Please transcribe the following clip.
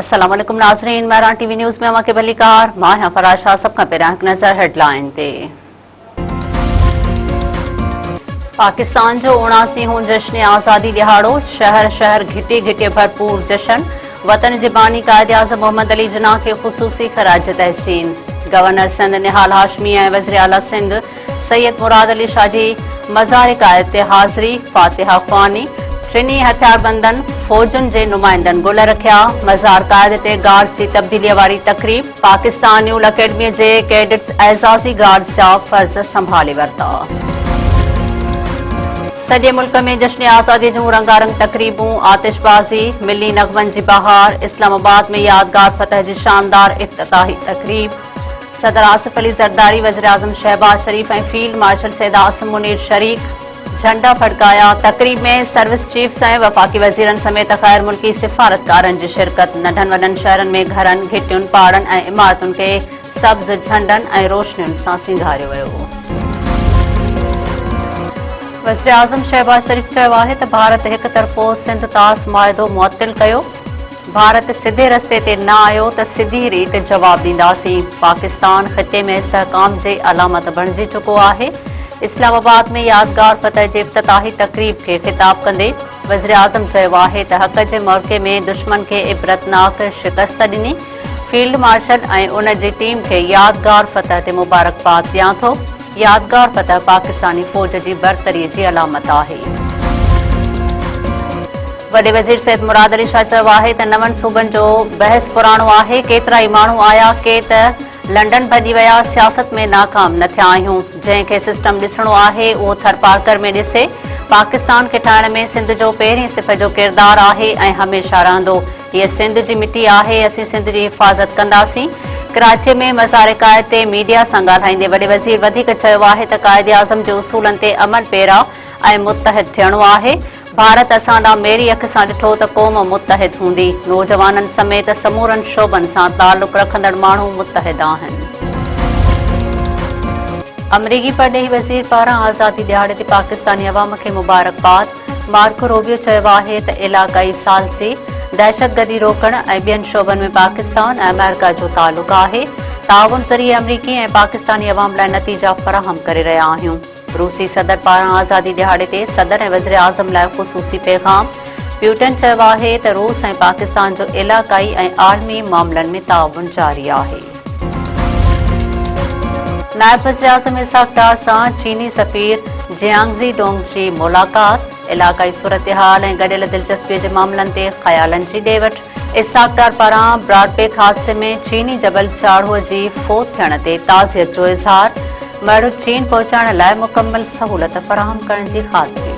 अस्सलाम वालेकुम नाज़रीन, महरान टीवी न्यूज़ में अमां के भलीकार मां हां फराज शाह। सब खां पहिरियां हिकु नज़र हेडलाइन ते। पाकिस्तान जो 79हों जश्न आज़ादी दिहाड़ो, शहर शहर घिटे घिटे भरपूर जश्न। वतन जे बानी कायद आज़म मोहम्मद अली जिन्ना के ख़ुसूसी ख़राज तहसीन। गवर्नर सिंध निहाल हाशमी ऐं वज़ीर आला सिंध सैयद मुराद अली शाह जी मज़ार कायद ते हाज़िरी। फातिहा ख़्वानी। टिनी हथियारबंदन फौजुनि जे नुमाइंदनि गुल रखिया। मज़ार कायद ते गार्ड्स जी तब्दीलीअ वारी तक़रीब। पाकिस्तान न्यूल अकेडमी जे कैडेट्स एज़ाज़ी गार्ड्स जा फ़र्ज़ संभाले वरिता। सॼे मुल्क में जश्न आज़ादी जूं रंगारंग तक़रीबूं, आतिशबाज़ी, मिली नग़मनि जी बहार। इस्लामाबाद में यादगार फतह जी शानदार इफ़्तिताही तक़रीब। सदर आसिफ अली ज़रदारी, वज़ीर आज़म शहबाज शरीफ़ ऐं फील्ड मार्शल सैयद आसिम मुनीर शरीक झंडा फड़काया। तक़रीब में सर्विस चीफ्स ऐं वफ़ाक़ी वज़ीरनि समेत ग़ैर मुल्की सिफ़ारतकारनि जी शिरकत। नंढनि वॾनि शहरनि में घरनि, घिटियुनि, पहाड़नि ऐं इमारतुनि खे सब्ज़ झंडनि ऐं रोशनियुनि सां सिंगारियो वियो। वज़ीर आज़म शहबाज शरीफ़ चयो आहे त भारत हिक तरफ़ो सिंध तास मुआहिदो मुअत्तिल कयो। भारत सिधे रस्ते ते न आयो त सिधी रीत जवाब ॾींदासीं। पाकिस्तान ख़िते में इस्तेहकाम जे अलामत बणिजी चुको आहे। इस्लामाबाद में यादगार फतह जे इफ़्तिताही तक़रीब खे ख़िताब कंदे वज़ीर आज़म चयो आहे त हक़ जे मौक़े में दुश्मन खे इबरतनाक शिकस्त ॾिनी। फील्ड मार्शल ऐं उन जी टीम खे यादगार फतह ते मुबारकबाद ॾियां थो। यादगार फतह पाकिस्तानी फ़ौज जी बरतरीअ जी अलामत आहे। वॾे वज़ीर सैयद मुराद अली शाह चयो आहे त नवनि सूबनि जो बहस पुराणो आहे। केतिरा ई माण्हू आया के त लंडन भॼी विया, सियासत में नाकाम न थिया आहियूं। जंहिंखे सिस्टम ॾिसणो आहे उहो थरपारकर में ॾिसे। पाकिस्तान खे ठाहिण में सिंध जो पहिरीं सिफ़ जो किरदारु आहे ऐं हमेशह रहंदो। हीअ सिंध जी मिटी आहे, असीं सिंध जी हिफ़ाज़त कंदासीं। कराची में मज़ार कायद ते मीडिया सां ॻाल्हाईंदे वॾे वज़ीर वधीक चयो आहे त कायद आज़म जे उसूलनि ते अमल पैरा ऐं मुतहद थियणो आहे। भारत असां ॾांहुं मेरी अख सां ॾिठो त क़ौम मुतहद हूंदी। नौजवाननि समेत समूरनि शोबनि सां तालुक़ रखंदड़ माण्हू मुतहद आहिनि। अमरीकी परॾेही वज़ीर पारां आज़ादी दिहाड़े ते पाकिस्तानी अवाम खे मुबारकबाद। मार्को रूबियो चयो आहे त इलाक़ाई सालसी, दहशतगर्दी रोकण ऐं ॿियनि शोबनि में पाकिस्तान ऐं अमेरिका जो तालुक़ आहे। ताउन ज़रिए अमरीकी ऐं पाकिस्तानी अवाम लाइ नतीजा फ़राहम करे रहिया आहियूं। रूसी सदर पारां आज़ादी दिहाड़े ते सदर ऐं वज़ीर आज़म लाइ ख़ुसूसी पैगाम। प्यूटन चयो आहे त रूस ऐं पाकिस्तान जो इलाक़ाई ऐं आलमी मामलनि में ताउन जारी आहे। नायब वज़ीर आज़म इसहाक़ डार सां चीनी सफ़ीर जियांगज़ी डोंग जी मुलाक़ात। इलाक़ाई सूरतहाल ऐं गॾियल दिलचस्पीअ जे मामलनि ते ख़यालनि जी ॾे वठि। इसहाक़ डार पारां ब्रॉडबैक हादसे में चीनी जबल चाढ़ूअ जी फोत थियण ते ताज़ियत जो इज़हार। मड़ चीन पहुचाइण लाइ मुकमल सहूलत फ़राहम करण जी ख़ातिरी।